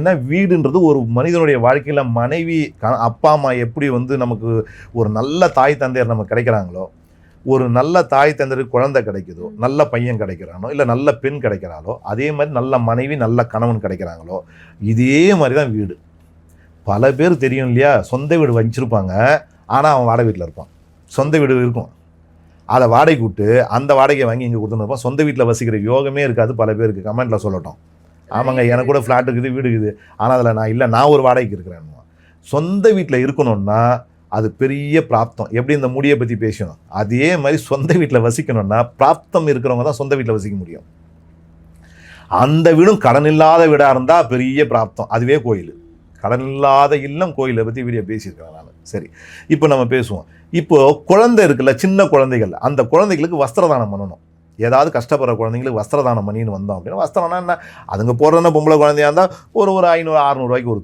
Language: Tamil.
ஏன்னா வீடுன்றது ஒரு மனிதனுடைய வாழ்க்கையில் மனைவி அப்பா அம்மா எப்படி நமக்கு ஒரு நல்ல தாய் தந்தையர் நமக்கு கிடைக்கிறாங்களோ, ஒரு நல்ல தாய் தந்தையருக்கு குழந்தை கிடைக்குதோ, நல்ல பையன் கிடைக்கிறானோ, இல்லை நல்ல பெண் கிடைக்கிறாளோ, அதே மாதிரி நல்ல மனைவி நல்ல கணவன் கிடைக்கிறாங்களோ, இதே மாதிரி தான் வீடு. பல பேர் தெரியும் இல்லையா, சொந்த வீடு வச்சிருப்பாங்க, ஆனால் அவன் வாடகை வீட்டில் இருப்பான். சொந்த வீடு இருக்கும், அதை வாடகை விட்டு அந்த வாடகையை வாங்கி இங்கே கொடுத்துருப்பான். சொந்த வீட்டில் வசிக்கிற யோகமே இருக்காது பல பேருக்கு. கமெண்ட்டில் சொல்லட்டும். ஆமாங்க, எனக்கு கூட ஃப்ளாட் இருக்குது, வீடு இருக்குது, ஆனால் அதில் நான் ஒரு வாடகைக்கு இருக்கிறேன். சொந்த வீட்டில் இருக்கணும்னா அது பெரிய பிராப்தம். எப்படி இந்த முடியை பற்றி பேசணும், அதே மாதிரி சொந்த வீட்டில் வசிக்கணும்னா பிராப்தம் இருக்கிறவங்க தான் சொந்த வீட்டில் வசிக்க முடியும். அந்த வீடும் கடன் இல்லாத வீடாக இருந்தால் பெரிய பிராப்தம், அதுவே கோயில். கடன் இல்லாத இல்லம் கோயிலை பற்றி வீடியோ பேசியிருக்கிறேன் நான். சரி, இப்போ நம்ம பேசுவோம். இப்போது குழந்தை இருக்குல்ல, சின்ன குழந்தைகள், அந்த குழந்தைகளுக்கு வஸ்திரதானம் பண்ணணும். ஏதாவது கஷ்டப்படுற குழந்தைங்களுக்கு வஸ்திரதானம் பண்ணின்னு வந்தோம் அப்படின்னா, வஸ்திரம்னா என்ன, அதுங்க போடுறதுனா பொம்பளை குழந்தையாக இருந்தால் ஒரு 500-600 ரூபாய்க்கு ஒரு